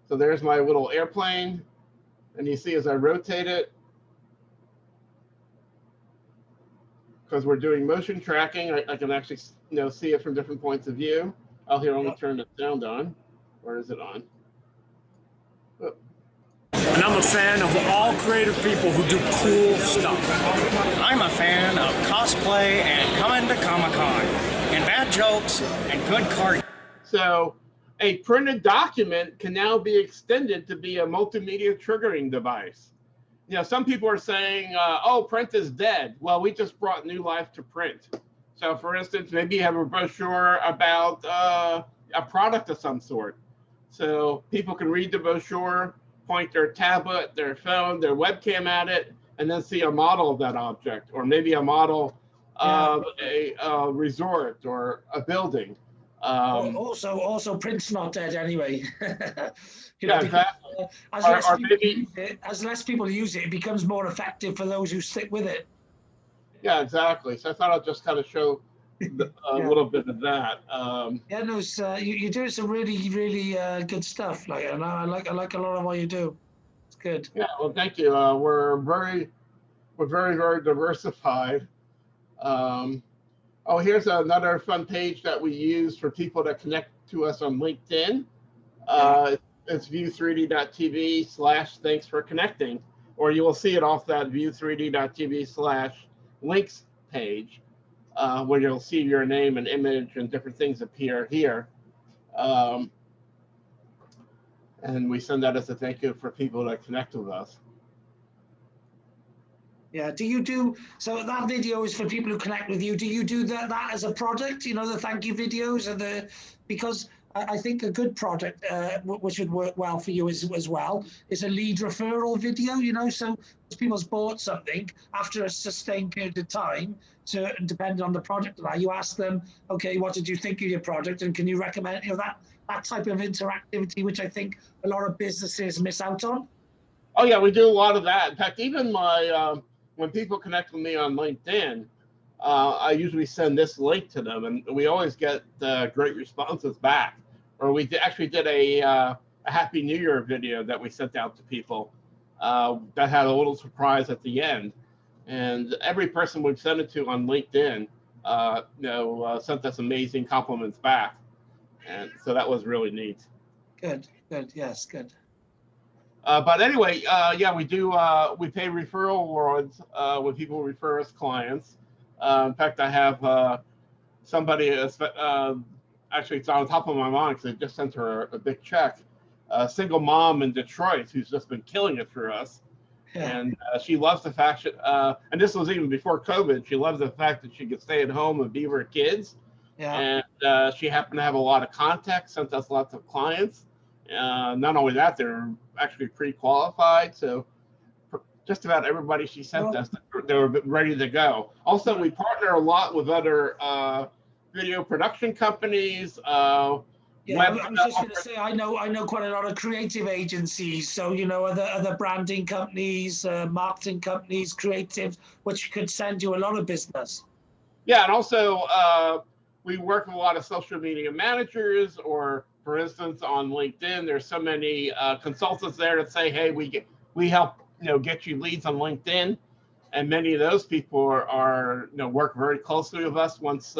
So there's my little airplane. And you see as I rotate it, because we're doing motion tracking, I can actually see it from different points of view. I'll here only turn the sound on. Where is it on? Oh.
And I'm a fan of all creative people who do cool stuff. I'm a fan of cosplay and coming to Comic-Con and bad jokes and good card.
So a printed document can now be extended to be a multimedia triggering device. Some people are saying, oh, print is dead. Well, we just brought new life to print. So for instance, maybe you have a brochure about a product of some sort. So people can read the brochure, point their tablet, their phone, their webcam at it, and then see a model of that object, or maybe a model of a resort or a building. Also, print's not dead anyway. Exactly. As less people use it, it becomes more effective for those who stick with it. Yeah, exactly. So I thought I'd just kind of show a little bit of that. You're doing some really, really good stuff. And I like a lot of what you do. It's good. Yeah, well, thank you. We're very, very diversified. Oh, here's another fun page that we use for people that connect to us on LinkedIn. It's view3d.tv/thanks for connecting, or you will see it off that view3d.tv/links page, where you'll see your name and image and different things appear here. And we send that as a thank you for people that connect with us.
Yeah, do you do, so that video is for people who connect with you. Do you do that as a product, you know, the thank you videos because I think a good product, which would work well for you as well, is a lead referral video, you know, so people's bought something after a sustained period of time, so depending on the product, you ask them, okay, what did you think of your product, and can you recommend, you know, that type of interactivity, which I think a lot of businesses miss out on.
Oh yeah, we do a lot of that. In fact, even when people connect with me on LinkedIn, I usually send this link to them, and we always get great responses back. Or we actually did a Happy New Year video that we sent out to people that had a little surprise at the end. And every person we've sent it to on LinkedIn, sent us amazing compliments back. And so that was really neat.
Good, yes, good.
But anyway, yeah, we do. We pay referral awards when people refer us clients. In fact, I have somebody, actually, it's on top of my mind because I just sent her a big check. A single mom in Detroit who's just been killing it for us. Yeah. And she loves the fact that, and this was even before COVID, she loves the fact that she could stay at home and be with her kids. Yeah. And she happened to have a lot of contacts, sent us lots of clients. Not only that, they're actually pre-qualified. So just about everybody she sent us, they were ready to go. Also, we partner a lot with other video production companies.
Yeah, I was just going to say, I know quite a lot of creative agencies. So, you know, other branding companies, marketing companies, creatives, which could send you a lot of business.
Yeah, and also we work with a lot of social media managers, or for instance, on LinkedIn, there's so many consultants there that say, hey, we help, get you leads on LinkedIn. And many of those people are work very closely with us once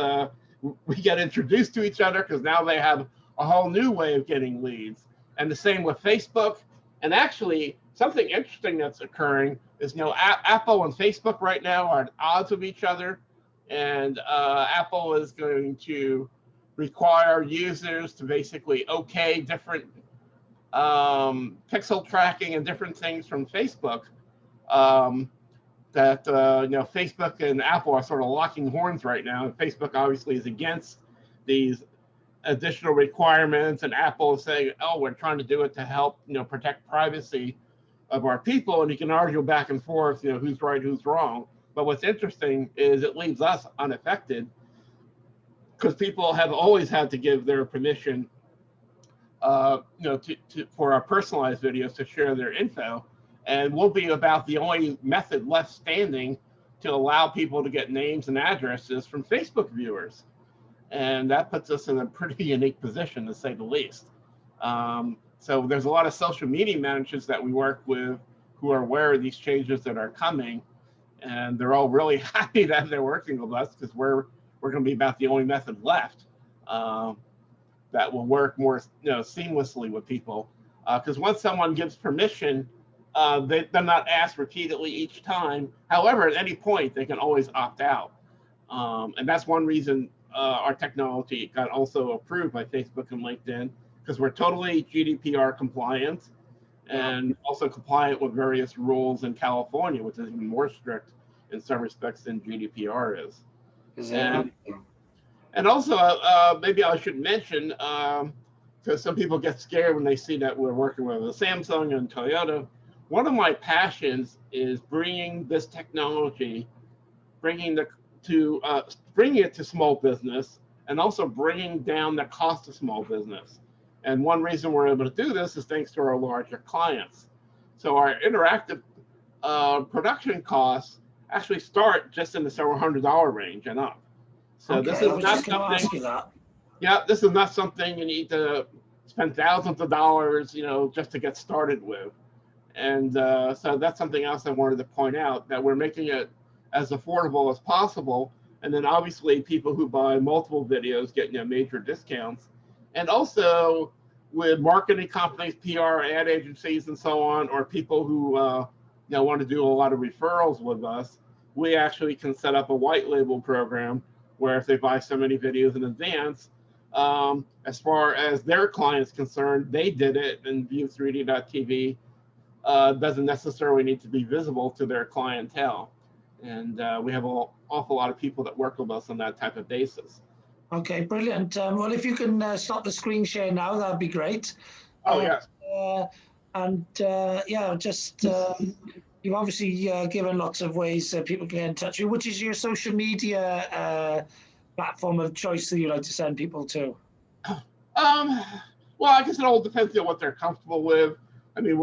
we get introduced to each other, because now they have a whole new way of getting leads. And the same with Facebook. And actually, something interesting that's occurring is, Apple and Facebook right now are at odds with each other. And Apple is going to require users to basically okay different pixel tracking and different things from Facebook. Facebook and Apple are sort of locking horns right now. And Facebook obviously is against these additional requirements, and Apple is saying, oh, we're trying to do it to help, protect privacy of our people. And you can argue back and forth, who's right, who's wrong. But what's interesting is it leaves us unaffected, because people have always had to give their permission, for our personalized videos to share their info. And we'll be about the only method left standing to allow people to get names and addresses from Facebook viewers. And that puts us in a pretty unique position, to say the least. So there's a lot of social media managers that we work with who are aware of these changes that are coming. And they're all really happy that they're working with us, because we're going to be about the only method left that will work more seamlessly with people. Because once someone gives permission, they're not asked repeatedly each time. However, at any point, they can always opt out. And that's one reason our technology got also approved by Facebook and LinkedIn, because we're totally GDPR compliant, and also compliant with various rules in California, which is even more strict in some respects than GDPR is. And also, maybe I should mention, because some people get scared when they see that we're working with Samsung and Toyota. One of my passions is bringing this technology, bringing it to small business, and also bringing down the cost of small business. And one reason we're able to do this is thanks to our larger clients. So our interactive production costs actually start just in the several $100 range and up. So okay, this is not something. Yeah, this is not something you need to spend thousands of dollars, just to get started with. And so that's something else I wanted to point out, that we're making it as affordable as possible. And then obviously people who buy multiple videos get major discounts. And also with marketing companies, PR, ad agencies, and so on, or people who want to do a lot of referrals with us, we actually can set up a white label program where if they buy so many videos in advance, as far as their client's concerned, they did it, and view3d.tv doesn't necessarily need to be visible to their clientele. And we have an awful lot of people that work with us on that type of basis.
Okay, brilliant. Well, if you can stop the screen share now, that'd be great.
Oh, yes.
You've obviously given lots of ways people can get in touch with you. Which is your social media platform of choice that you like to send people to?
Well, I guess it all depends on what they're comfortable with. I mean,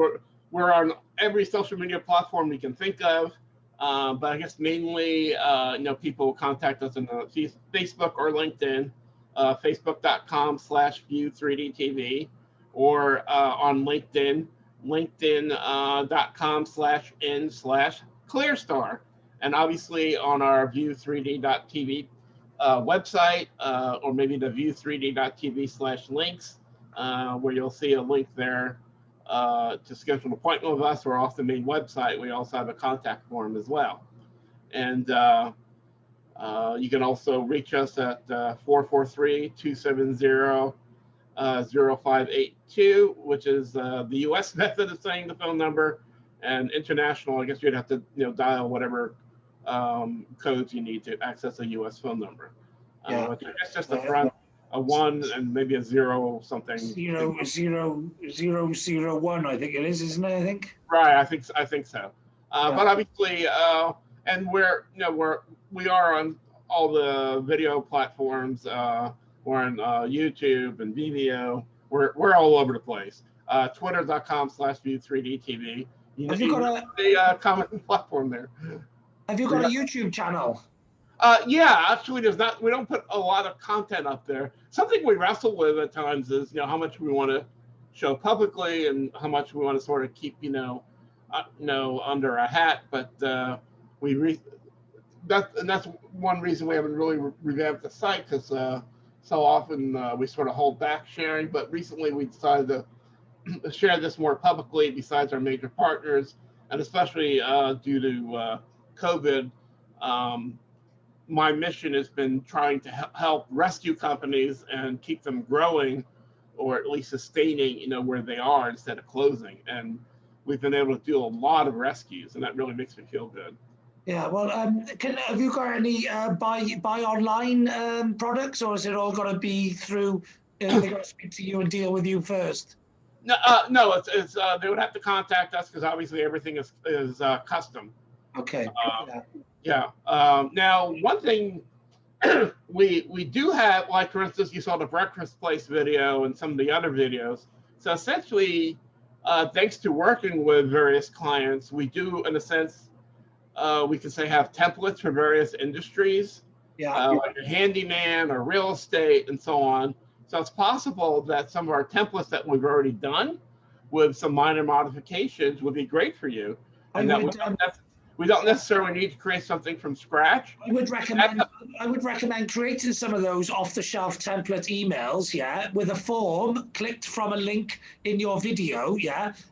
we're on every social media platform you can think of, but I guess mainly, people contact us on Facebook or LinkedIn, facebook.com/view3dtv, or on LinkedIn, linkedin.com/n/clearstar, and obviously on our view3d.tv website, or maybe the view3d.tv/links, where you'll see a link there to schedule an appointment with us, or off the main website. We also have a contact form as well. And you can also reach us at 443-270-0582, which is the US method of saying the phone number, and international, I guess you'd have to dial whatever codes you need to access a US phone number. It's just the front, a 1 and maybe a 0 something.
0001, I think it is, isn't it? I think.
Right, I think so. But obviously, and we are on all the video platforms. We're on YouTube and Vimeo. We're all over the place. Twitter.com/view3dtv.
Have you got
a common platform there?
Have you got a YouTube channel?
Yeah, actually, we don't put a lot of content up there. Something we wrestle with at times is, how much we want to show publicly and how much we want to sort of keep, under a hat. But that's one reason we haven't really revamped the site, because so often we sort of hold back sharing. But recently we decided to share this more publicly besides our major partners, and especially due to COVID. My mission has been trying to help rescue companies and keep them growing, or at least sustaining, where they are instead of closing. And we've been able to do a lot of rescues, and that really makes me feel good.
Yeah, well, have you got any buy online products, or is it all got to be through? They got to speak to you and deal with you first?
No, it's they would have to contact us, because obviously everything is custom.
Okay.
Yeah. Now, one thing we do have, like, for instance, you saw the Breakfast Place video and some of the other videos. So essentially, thanks to working with various clients, we do, in a sense, we can say have templates for various industries, like a handyman or real estate and so on. So it's possible that some of our templates that we've already done with some minor modifications would be great for you. And we don't necessarily need to create something from scratch.
I would recommend creating some of those off-the-shelf template emails, with a form clicked from a link in your video,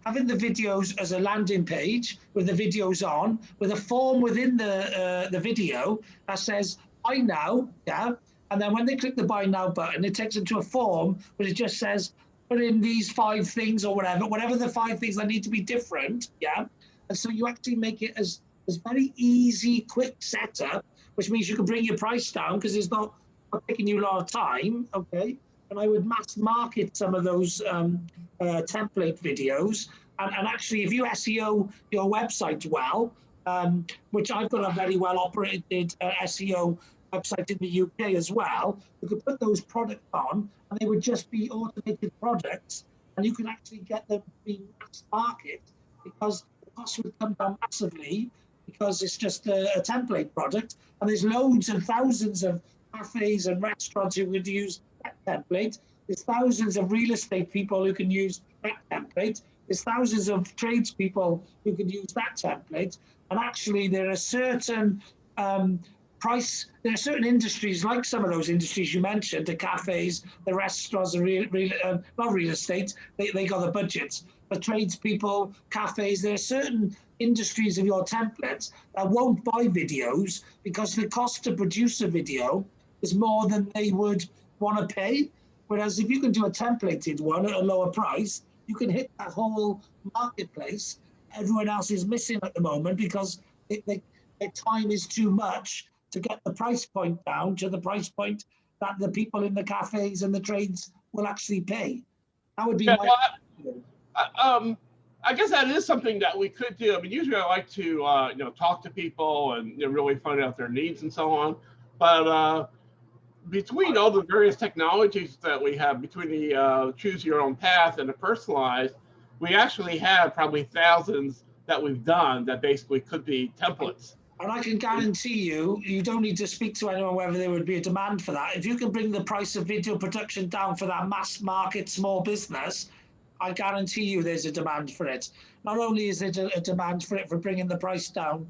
having the videos as a landing page with the videos on, with a form within the video that says buy now, and then when they click the buy now button, it takes them to a form where it just says put in these 5 things or whatever the 5 things that need to be different, and so you actually make it as very easy, quick setup, which means you can bring your price down because it's not taking you a lot of time, okay? And I would mass market some of those template videos. And actually, if you SEO your website well, which I've got a very well operated SEO website in the UK as well, you could put those products on and they would just be automated products, and you can actually get them being mass market because the cost would come down massively, because it's just a template product, and there's loads and thousands of cafes and restaurants who could use that template. There's thousands of real estate people who can use that template. There's thousands of tradespeople who can use that template. And actually, there are certain there are certain industries, like some of those industries you mentioned, the cafes, the restaurants, the not real estate, they got the budgets. The tradespeople, cafes, there are certain industries of your templates that won't buy videos because the cost to produce a video is more than they would want to pay. Whereas if you can do a templated one at a lower price, you can hit that whole marketplace. Everyone else is missing at the moment because their time is too much to get the price point down to the price point that the people in the cafes and the trades will actually pay. That would be my
I guess that is something that we could do. I mean, usually I like to talk to people and really find out their needs and so on. But between all the various technologies that we have, between the choose your own path and the personalized, we actually have probably thousands that we've done that basically could be templates.
And I can guarantee you don't need to speak to anyone whether there would be a demand for that. If you can bring the price of video production down for that mass market small business, I guarantee you there's a demand for it. Not only is there a demand for it for bringing the price down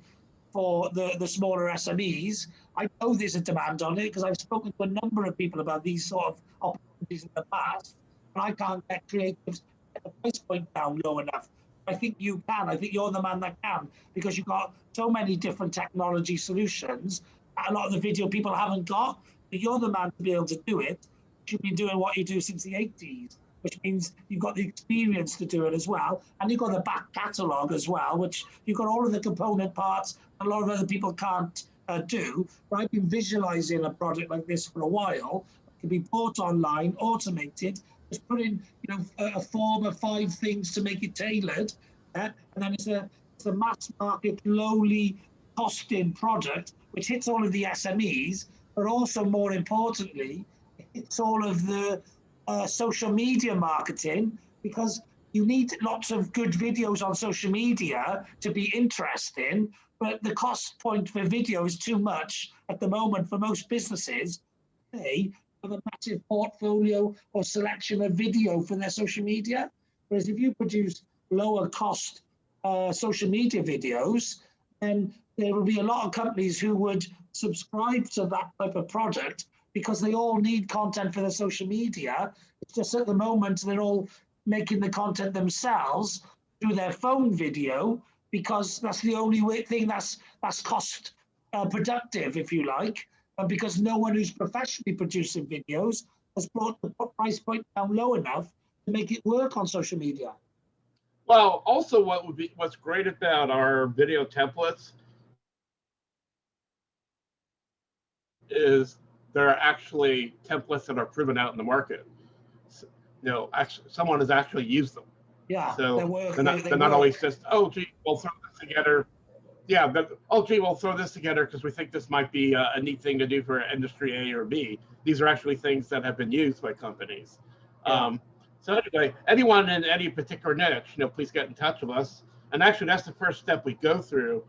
for the smaller SMEs, I know there's a demand on it because I've spoken to a number of people about these sort of opportunities in the past, and I can't get creatives to get the price point down low enough. I think you can. I think you're the man that can, because you've got so many different technology solutions that a lot of the video people haven't got. But you're the man to be able to do it. You've been doing what you do since the 80s, which means you've got the experience to do it as well. And you've got the back catalogue as well, which you've got all of the component parts a lot of other people can't do. But I've been visualizing a project like this for a while. It can be bought online, automated, just put in a form of 5 things to make it tailored, and then it's a mass market, lowly costing product which hits all of the SMEs, but also more importantly, it hits all of the social media marketing, because you need lots of good videos on social media to be interesting, but the cost point for video is too much at the moment for most businesses. They have a massive portfolio or selection of video for their social media. Whereas if you produce lower cost social media videos, then there will be a lot of companies who would subscribe to that type of product because they all need content for their social media. It's just at the moment they're all making the content themselves through their phone video, because that's the only thing that's cost productive, if you like. And because no one who's professionally producing videos has brought the price point down low enough to make it work on social media.
Well, also what's great about our video templates is there are actually templates that are proven out in the market. Actually, someone has actually used them.
Yeah,
so
they're
not always just, oh, gee, we'll throw this together. Yeah, but, oh, gee, we'll throw this together because we think this might be a neat thing to do for industry A or B. These are actually things that have been used by companies. Yeah. So anyway, anyone in any particular niche, please get in touch with us. And actually, that's the first step we go through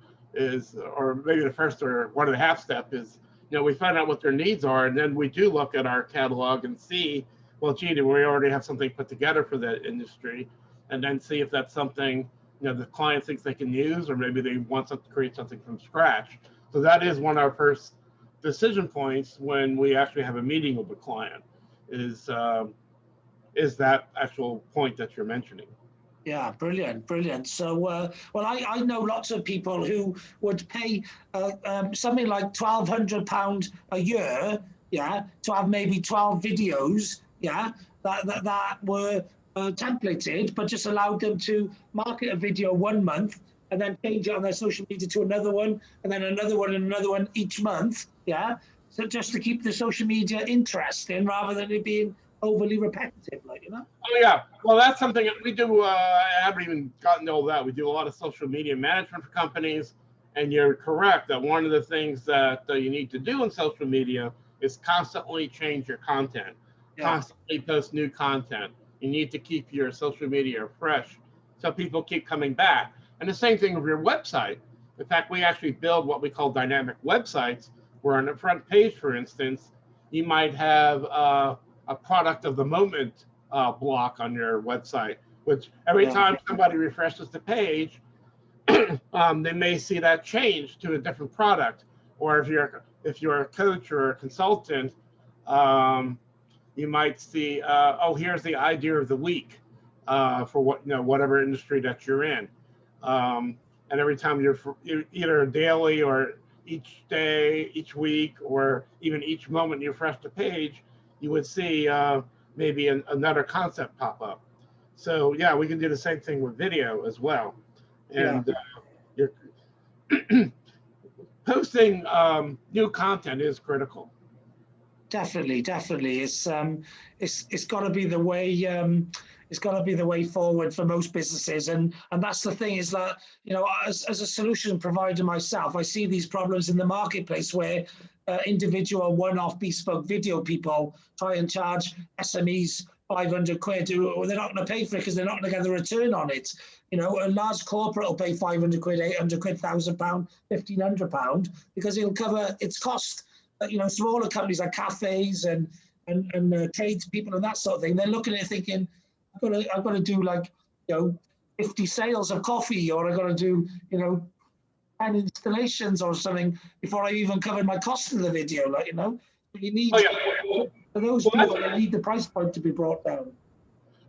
or maybe the first or 1.5 step is, we find out what their needs are, and then we do look at our catalog and see, well, gee, do we already have something put together for that industry? And then see if that's something the client thinks they can use, or maybe they want to create something from scratch. So that is one of our first decision points when we actually have a meeting with the client, is that actual point that you're mentioning.
Yeah, brilliant. So, well, I know lots of people who would pay something like £1,200 a year, to have maybe 12 videos, that were templated, but just allowed them to market a video 1 month and then change it on their social media to another one, and then another one and another one each month, So just to keep the social media interesting rather than it being overly repetitive,
Oh yeah, well, that's something that we do. I haven't even gotten to all that. We do a lot of social media management for companies, and you're correct that one of the things that you need to do in social media is constantly change your content, constantly post new content. You need to keep your social media fresh so people keep coming back. And the same thing with your website. In fact, we actually build what we call dynamic websites, where on the front page, for instance, you might have a product of the moment block on your website, which every time somebody refreshes the page, they may see that change to a different product. Or if you're a coach or a consultant, you might see, oh, here's the idea of the week for whatever industry that you're in. And every time you're either daily or each day, each week, or even each moment you refresh the page, you would see maybe another concept pop up. So yeah, we can do the same thing with video as well. And you're posting new content is critical.
Definitely. It's got to be the way. It's got to be the way forward for most businesses, and that's the thing is that, you know, as a solution provider myself, I see these problems in the marketplace where individual one-off bespoke video people try and charge SMEs 500 quid, or they're not going to pay for it because they're not going to get a return on it. You know, a large corporate will pay 500 quid, 800 quid, £1,000, £1,500 because it'll cover its cost. You know, smaller companies like cafes and tradespeople and that sort of thing, they're looking at it thinking, I've got to do like, you know, 50 sales of coffee, or I've got to do, you know, 10 installations or something before I even covered my cost of the video. Like, you know, you need for those people, they need the price point to be brought down.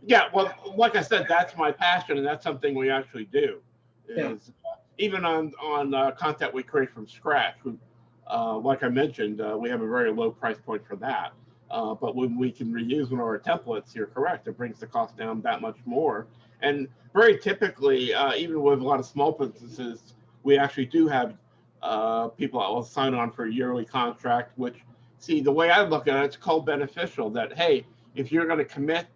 Yeah, well, like I said, that's my passion, and that's something we actually do. Is even on content we create from scratch. Like I mentioned, we have a very low price point for that. But when we can reuse one of our templates, you're correct, it brings the cost down that much more. And very typically, even with a lot of small businesses, we actually do have people that will sign on for a yearly contract, which, see, the way I look at it, it's co-beneficial that, hey, if you're going to commit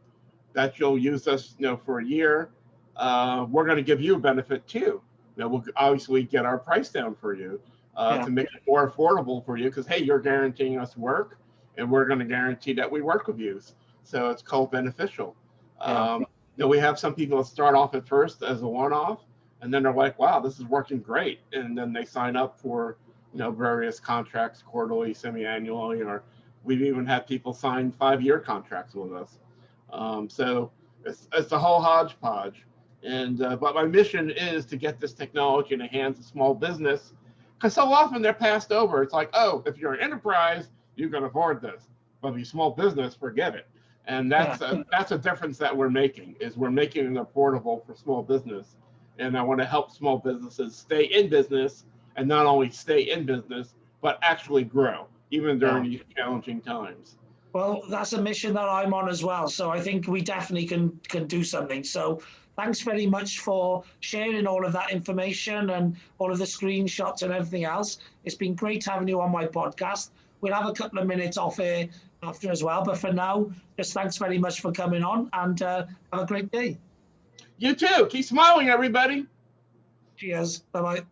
that you'll use us, you know, for a year, we're going to give you a benefit too. You know, we'll obviously get our price down for you to make it more affordable for you, because, hey, you're guaranteeing us work, and we're going to guarantee that we work with you. So it's co-beneficial. You know, we have some people that start off at first as a one-off, and then they're like, wow, this is working great. And then they sign up for, you know, various contracts, quarterly, semi-annually, or we've even had people sign 5-year contracts with us. So it's the whole hodgepodge. And but my mission is to get this technology in the hands of small business, because so often they're passed over. It's like, oh, if you're an enterprise, you can afford this, but if you're small business, forget it. And that's a difference that we're making, is we're making it affordable for small business. And I want to help small businesses stay in business, and not only stay in business, but actually grow, even during these challenging times.
Well, that's a mission that I'm on as well. So I think we definitely can do something. So thanks very much for sharing all of that information and all of the screenshots and everything else. It's been great having you on my podcast. We'll have a couple of minutes off here after as well. But for now, just thanks very much for coming on, and have a great day.
You too. Keep smiling, everybody.
Cheers. Bye-bye.